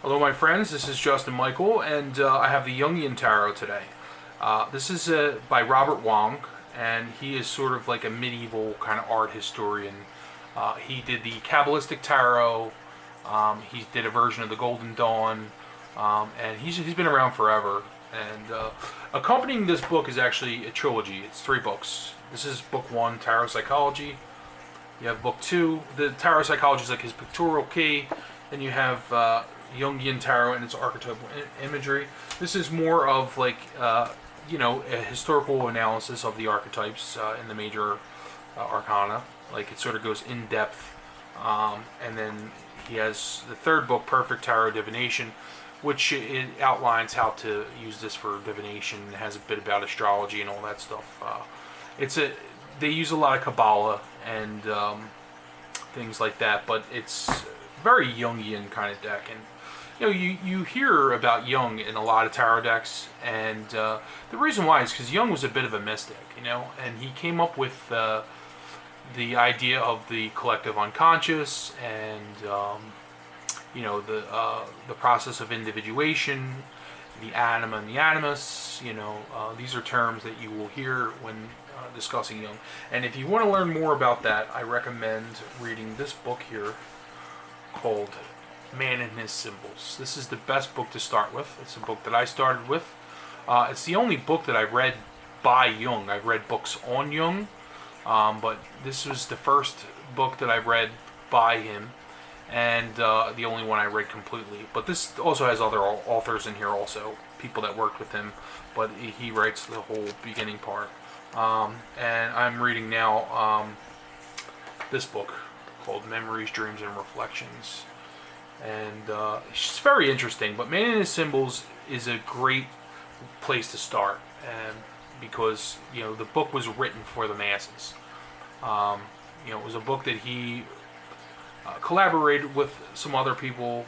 Hello, my friends. This is Justin Michael, and I have the Jungian Tarot today. This is by Robert Wang, and he is sort of like a medieval kind of art historian. He did the Kabbalistic Tarot. He did a version of the Golden Dawn, and he's been around forever. And accompanying this book is actually a trilogy. It's 3 books. This is book 1, Tarot Psychology. You have book 2. The Tarot Psychology is like his pictorial key. Then you have Jungian Tarot and its archetypal imagery. This is more of like, a historical analysis of the archetypes in the major arcana. Like it sort of goes in depth. And then he has the 3rd book, Perfect Tarot Divination, which it outlines how to use this for divination. It has a bit about astrology and all that stuff. They use a lot of Kabbalah and things like that, but it's very Jungian kind of deck. And you hear about Jung in a lot of tarot decks, and the reason why is because Jung was a bit of a mystic, and he came up with the idea of the collective unconscious and the process of individuation, the anima and the animus. These are terms that you will hear when discussing Jung. And if you want to learn more about that, I recommend reading this book here called Man and His Symbols. This is the best book to start with. It's a book that I started with. It's the only book that I read by Jung. I've read books on Jung, but this was the first book that I read by him, and the only one I read completely. But this also has other authors in here also, people that worked with him, but he writes the whole beginning part. And I'm reading now this book called Memories, Dreams, and Reflections. And it's very interesting, but Man and His Symbols is a great place to start, and because the book was written for the masses. It was a book that he collaborated with some other people,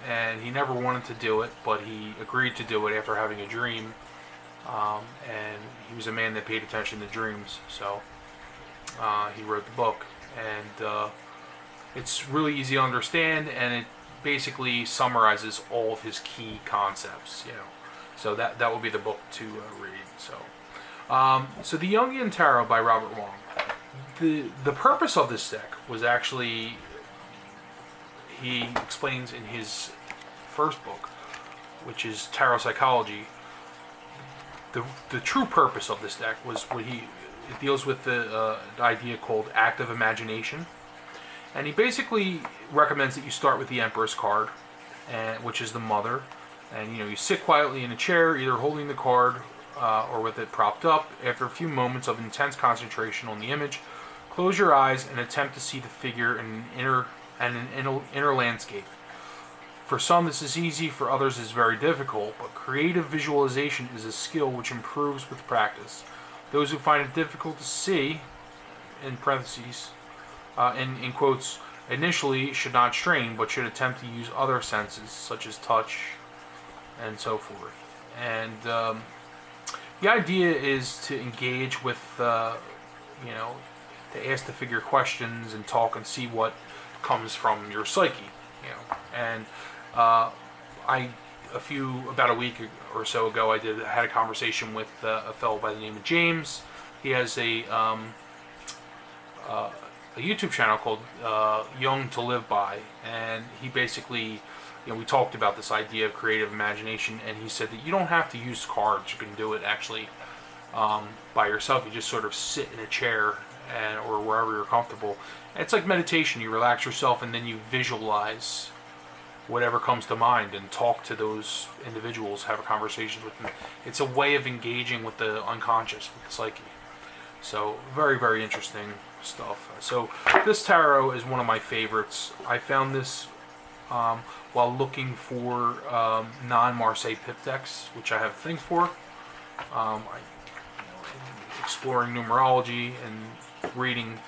and he never wanted to do it, but he agreed to do it after having a dream. And he was a man that paid attention to dreams, so he wrote the book. And it's really easy to understand, and it basically summarizes all of his key concepts. So that will be the book to read. So the Jungian Tarot by Robert Wang. The purpose of this deck was actually, he explains in his first book, which is Tarot Psychology. The true purpose of this deck was it deals with the idea called active imagination. And he basically recommends that you start with the Empress card, which is the mother. And you sit quietly in a chair, either holding the card or with it propped up. After a few moments of intense concentration on the image, close your eyes and attempt to see the figure in an inner landscape. For some, this is easy. For others, it's very difficult. But creative visualization is a skill which improves with practice. Those who find it difficult to see, in parentheses, in quotes, initially should not strain, but should attempt to use other senses, such as touch, and so forth. And the idea is to engage with, to ask the figure questions and talk and see what comes from your psyche, And about a week or so ago, I had a conversation with a fellow by the name of James. He has a YouTube channel called Young to Live By, and he basically, we talked about this idea of creative imagination, and he said that you don't have to use cards. You can do it actually by yourself. You just sort of sit in a chair or wherever you're comfortable. It's like meditation. You relax yourself, and then you visualize whatever comes to mind and talk to those individuals, have a conversation with them. It's a way of engaging with the unconscious, with the psyche. So very, very interesting stuff. So this tarot is one of my favorites. I found this while looking for non-Marseille pip decks, which I have things for. Exploring numerology and reading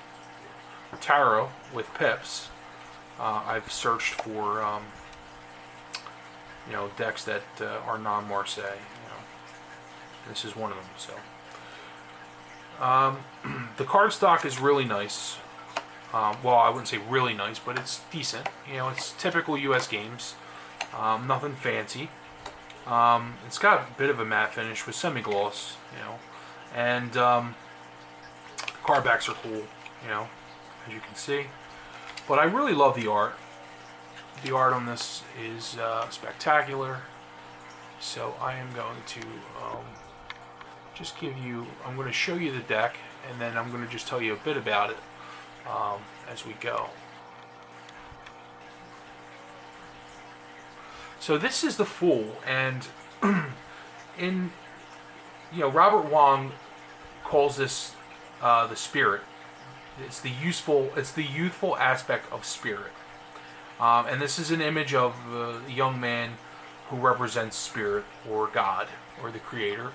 tarot with pips. I've searched for decks that are non-Marseille. This is one of them. So the card stock is really nice. Well, I wouldn't say really nice, but it's decent. It's typical U.S. games. Nothing fancy. It's got a bit of a matte finish with semi-gloss, and card backs are cool, as you can see. But I really love the art. The art on this is spectacular. So I am going to just I'm going to show you the deck, and then I'm going to just tell you a bit about it as we go. So this is the Fool, and Robert Wang calls this the spirit. It's the youthful aspect of spirit, and this is an image of a young man who represents spirit or God or the Creator,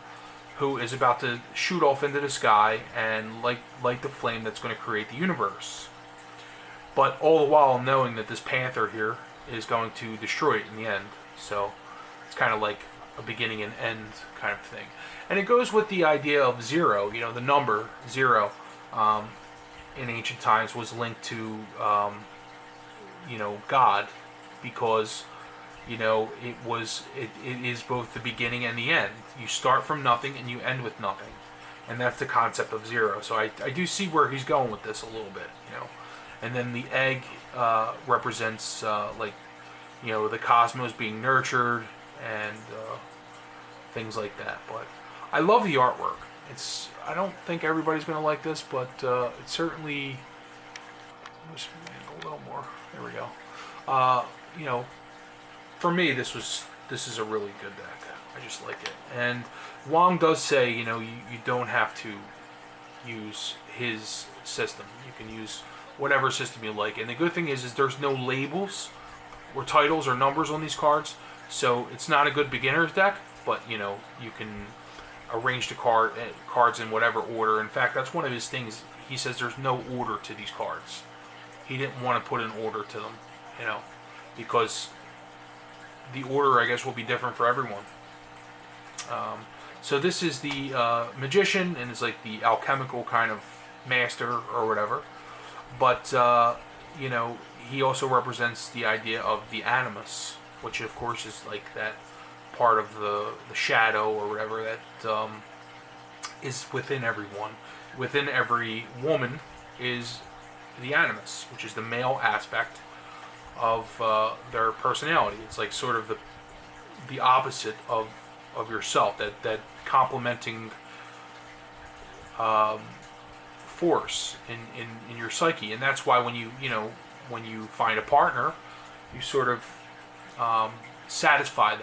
who is about to shoot off into the sky and light the flame that's going to create the universe. But all the while knowing that this panther here is going to destroy it in the end. So it's kind of like a beginning and end kind of thing. And it goes with the idea of zero. The number zero in ancient times was linked to God, because it is both the beginning and the end. You start from nothing and you end with nothing, and that's the concept of zero. So I do see where he's going with this a little bit, And then the egg represents the cosmos being nurtured and things like that. But I love the artwork. I don't think everybody's going to like this, but it certainly. Just a little more. There we go. For me, this is a really good deck. I just like it. And Wang does say, you don't have to use his system. You can use whatever system you like. And the good thing is there's no labels or titles or numbers on these cards, so it's not a good beginner's deck. But you can arrange the cards in whatever order. In fact, that's one of his things. He says there's no order to these cards. He didn't want to put an order to them, because the order, I guess, will be different for everyone. So this is the magician, and it's like the alchemical kind of master or whatever. But he also represents the idea of the animus, which of course is like that part of the shadow or whatever that is within everyone. Within every woman is the animus, which is the male aspect of their personality. It's like sort of the opposite of yourself, that complementing force in your psyche. And that's why when you find a partner, you sort of satisfy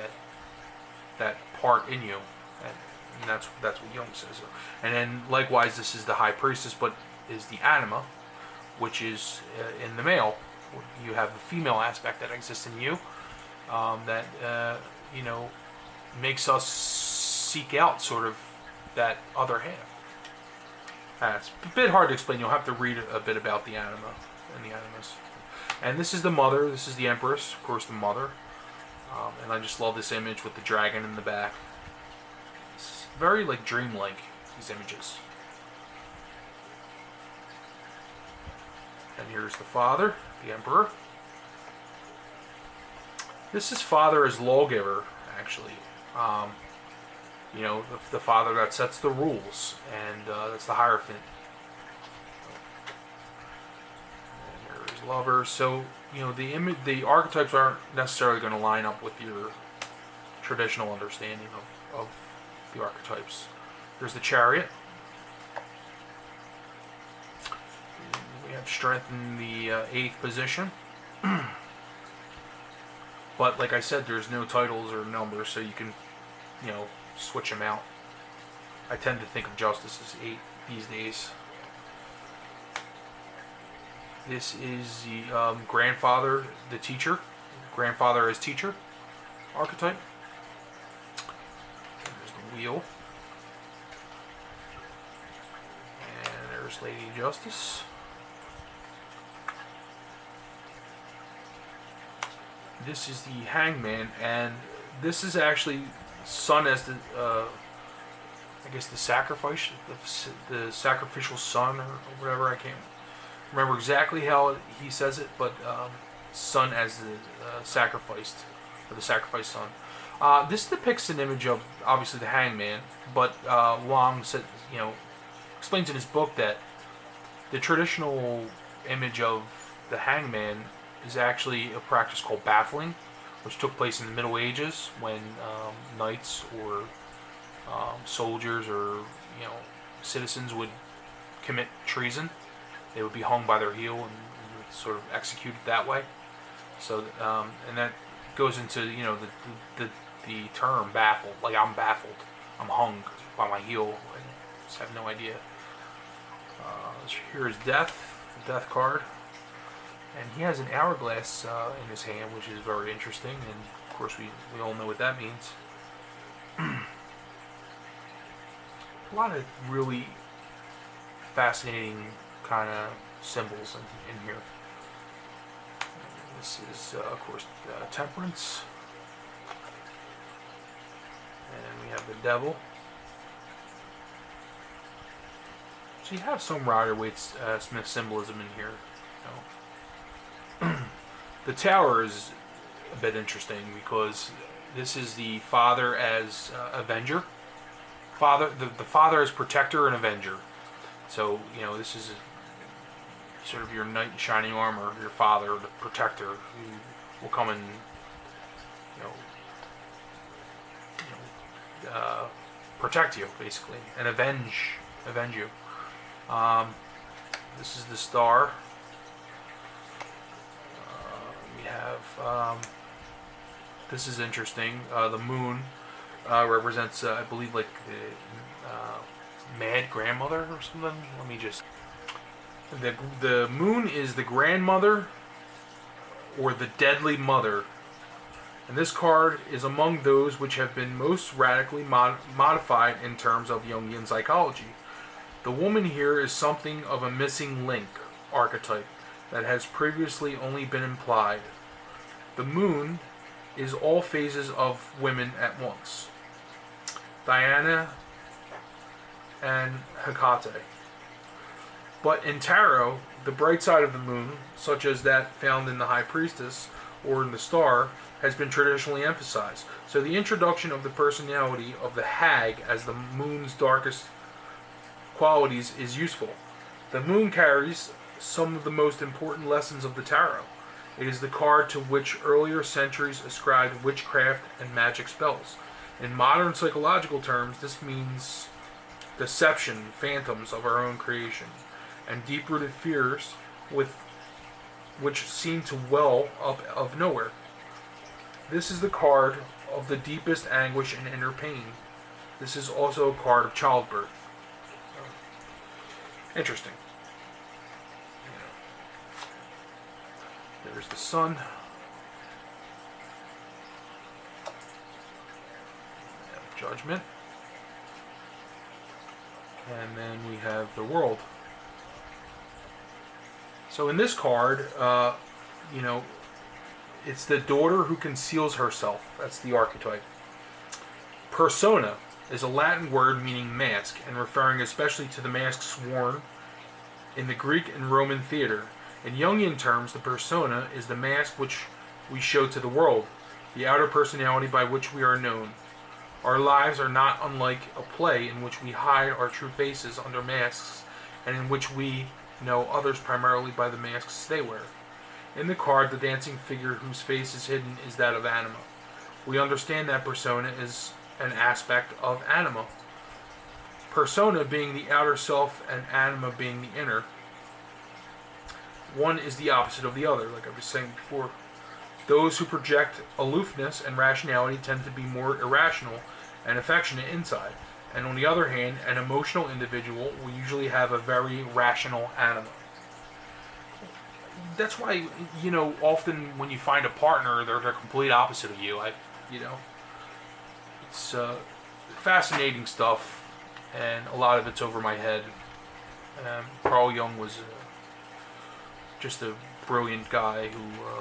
that part in you, and that's what Jung says. And then likewise, this is the high priestess, but is the anima, which is in the male. You have the female aspect that exists in you, that makes us seek out sort of that other half. It's a bit hard to explain. You'll have to read a bit about the anima and the animus. And this is the mother. This is the empress, of course, the mother. And I just love this image with the dragon in the back. It's very dreamlike, these images. And here's the father, the emperor. This is father as lawgiver, actually. The father that sets the rules, and that's the Hierophant. And there is lover. So the archetypes aren't necessarily going to line up with your traditional understanding of the archetypes. There's the chariot. We have strength in the 8th position. But like I said, there's no titles or numbers, so you can, switch them out. I tend to think of justice as 8 these days. This is the grandfather, the teacher. Grandfather as teacher archetype. There's the wheel. And there's Lady Justice. This is the hangman, and this is actually son as the the sacrifice, the sacrificial son or whatever. I can't remember exactly how he says it, but son as the sacrificed or the sacrificed son. This depicts an image of obviously the hangman, but Wang said, explains in his book that the traditional image of the hangman is actually a practice called baffling, which took place in the Middle Ages when knights or soldiers or citizens would commit treason. They would be hung by their heel and sort of executed that way. So and that goes into the term baffled. Like, I'm baffled. I'm hung by my heel. I just have no idea. Here is death, the death card. And he has an hourglass in his hand, which is very interesting. And of course, we all know what that means. A lot of really fascinating kind of symbols in here. This is, of course, temperance. And we have the devil. So you have some Rider-Waite-Smith symbolism in here. The tower is a bit interesting because this is the father as avenger. The father as protector and avenger. So, this is sort of your knight in shining armor, your father, the protector, who will come and, protect you, basically, and avenge you. This is the star. We have, this is interesting, the moon represents, I believe, like the mad grandmother or something. Let me just... The moon is the grandmother or the deadly mother. And this card is among those which have been most radically modified in terms of Jungian psychology. The woman here is something of a missing link archetype that has previously only been implied. The moon is all phases of women at once. Diana and Hecate. But in tarot, the bright side of the moon, such as that found in the High Priestess or in the star, has been traditionally emphasized. So the introduction of the personality of the hag as the moon's darkest qualities is useful. The moon carries some of the most important lessons of the tarot. It is the card to which earlier centuries ascribed witchcraft and magic spells. In modern psychological terms, this means deception, phantoms of our own creation, and deep-rooted fears which seem to well up of nowhere. This is the card of the deepest anguish and inner pain. This is also a card of childbirth. Interesting. There's the sun. Judgment. And then we have the world. So in this card, it's the daughter who conceals herself. That's the archetype. Persona is a Latin word meaning mask and referring especially to the masks worn in the Greek and Roman theater. In Jungian terms, the persona is the mask which we show to the world, the outer personality by which we are known. Our lives are not unlike a play in which we hide our true faces under masks and in which we know others primarily by the masks they wear. In the card, the dancing figure whose face is hidden is that of anima. We understand that persona is an aspect of anima. Persona being the outer self and anima being the inner. One is the opposite of the other, like I was saying before. Those who project aloofness and rationality tend to be more irrational and affectionate inside. And on the other hand, an emotional individual will usually have a very rational anima. That's why, often when you find a partner, they're the complete opposite of you. It's fascinating stuff, and a lot of it's over my head. Carl Jung was just a brilliant guy who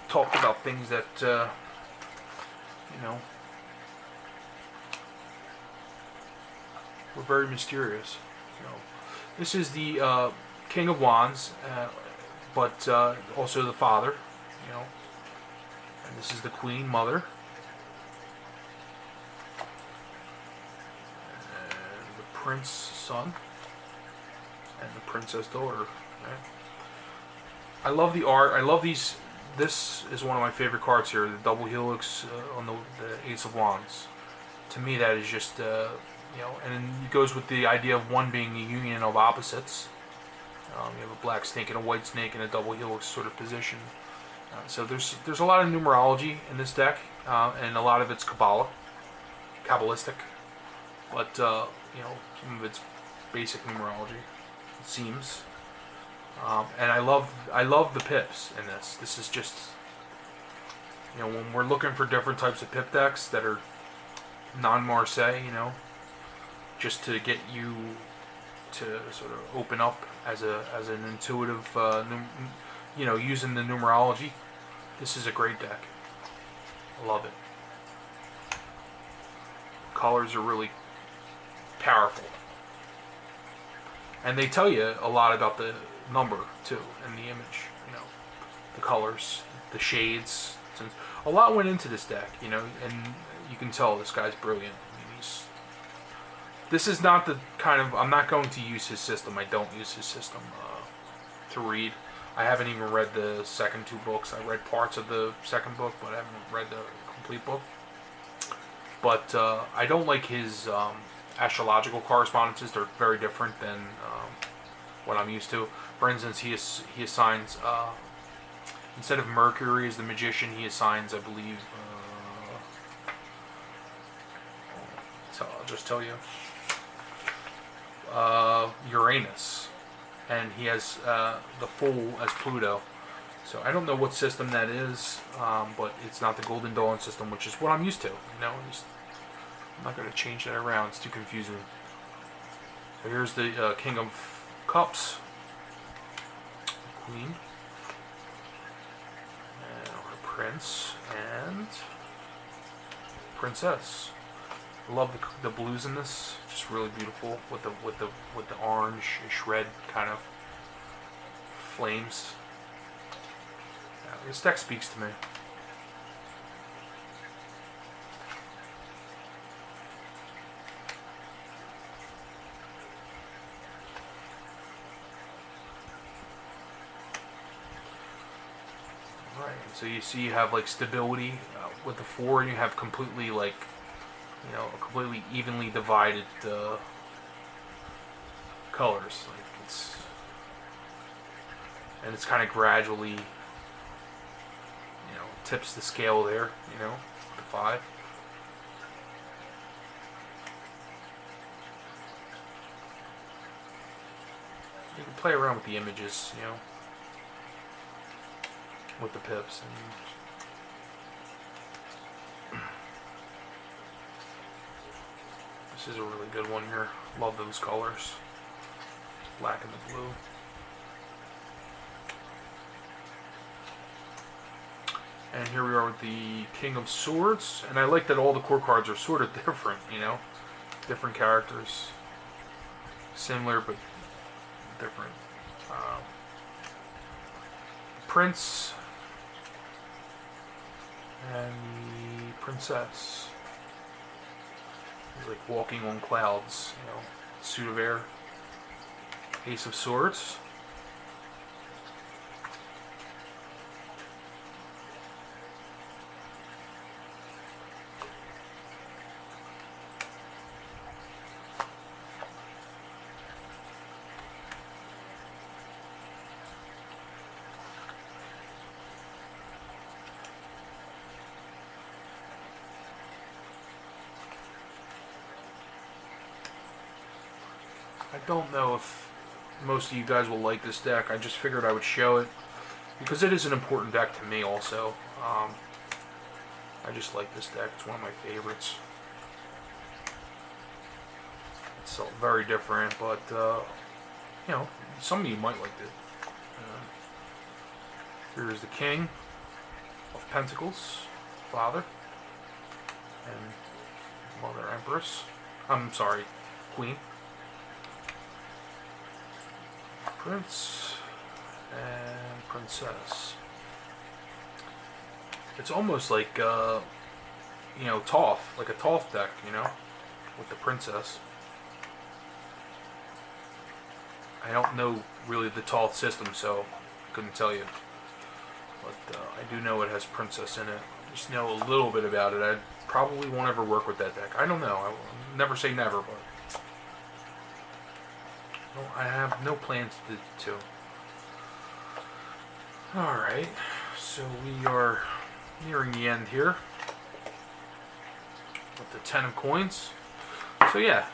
talked about things that, were very mysterious. This is the King of Wands, but also the father. This is the Queen Mother. And the Prince Son. And the Princess Daughter. Right? I love the art. I love these. This is one of my favorite cards here. The double helix on the Ace of Wands. To me, that is just, and it goes with the idea of one being a union of opposites. You have a black snake and a white snake in a double helix sort of position. So there's a lot of numerology in this deck, and a lot of it's Kabbalistic, but some of it's basic numerology, it seems. And I love the pips in this. This is just, when we're looking for different types of pip decks that are non-Marseille, just to get you to sort of open up as an intuitive, using the numerology. This is a great deck. I love it. Colors are really powerful, and they tell you a lot about the number too in the image. The colors, the shades. A lot went into this deck, and you can tell this guy's brilliant. This is not the kind of... I'm not going to use his system. I don't use his system to read. I haven't even read the second 2 books. I read parts of the second book, but I haven't read the complete book. But I don't like his astrological correspondences. They're very different than what I'm used to. For instance, he assigns... instead of Mercury as the magician, he assigns, I believe... so I'll just tell you. Uranus, and he has the Fool as Pluto. So I don't know what system that is, but it's not the Golden Dawn system, which is what I'm used to. I'm not going to change that around. It's too confusing. So here's the King of Cups, Queen, and our Prince and Princess. I love the blues in this. Just really beautiful with the orange-ish red kind of flames. Yeah, this deck speaks to me. Right. So you see, you have like stability with the 4, and you have completely like. A completely evenly divided colors. It's kind of gradually, tips the scale there, to 5. You can play around with the images, with the pips and. This is a really good one here. Love those colors. Black and the blue. And here we are with the King of Swords. And I like that all the core cards are sort of different, Different characters. Similar, but different. Prince. And the Princess. He's like walking on clouds, suit of air. Ace of Swords. I don't know if most of you guys will like this deck. I just figured I would show it because it is an important deck to me also. I just like this deck. It's one of my favorites. It's so very different, but some of you might like it. Here's the King of Pentacles, Father, and Mother Empress. I'm sorry, Queen. Prince and Princess. It's almost like Toth, like a Toth deck, with the princess. I don't know really the Toth system, so I couldn't tell you. But I do know it has princess in it. I just know a little bit about it. I probably won't ever work with that deck. I don't know. I will never say never, but I have no plans to. Alright, so we are nearing the end here with the 10 of coins. So yeah,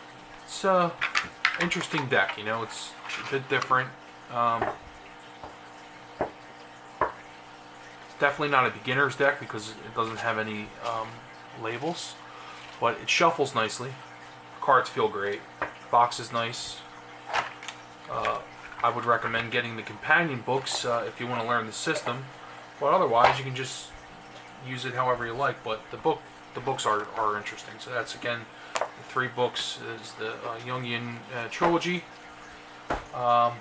it's an interesting deck, it's a bit different. It's definitely not a beginner's deck because it doesn't have any labels, but it shuffles nicely. Cards feel great. Box is nice. I would recommend getting the companion books if you want to learn the system, but otherwise you can just use it however you like. But the books are interesting. So that's again the 3 books is the Jungian trilogy, and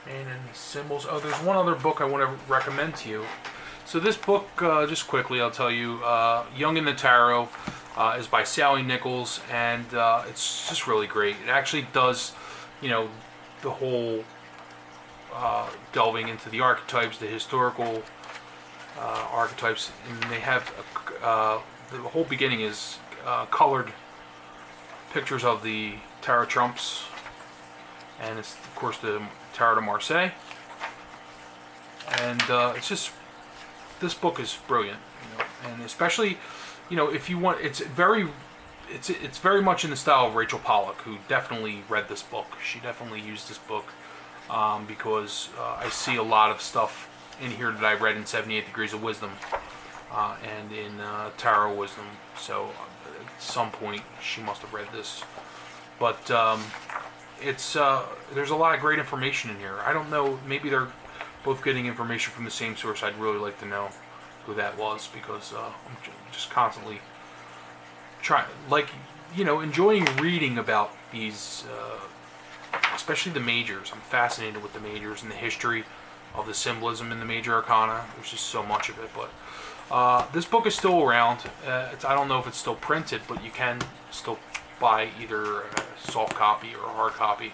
then the symbols. Oh, there's one other book I want to recommend to you. So this book, just quickly, I'll tell you, Young in the Tarot is by Sally Nichols, and it's just really great. It actually does, the whole delving into the archetypes, the historical archetypes, and they have the whole beginning is colored pictures of the Tarot trumps, and it's of course the Tarot de Marseille, and it's just, this book is brilliant, and especially, if you want, it's very much in the style of Rachel Pollack, who definitely read this book. She definitely used this book because I see a lot of stuff in here that I read in 78 Degrees of Wisdom and in Tarot Wisdom. So at some point she must have read this. But it's there's a lot of great information in here. I don't know, maybe they're both getting information from the same source. I'd really like to know who that was, because I'm just constantly enjoying reading about these, especially the majors. I'm fascinated with the majors and the history of the symbolism in the major arcana. There's just so much of it. But this book is still around. I don't know if it's still printed, but you can still buy either a soft copy or a hard copy.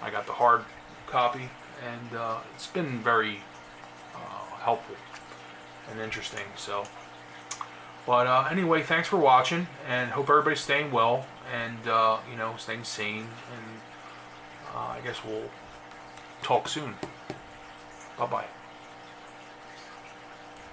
I got the hard copy, and it's been very helpful and interesting. So, but anyway, thanks for watching, and hope everybody's staying well and staying sane. And I guess we'll talk soon. Bye bye.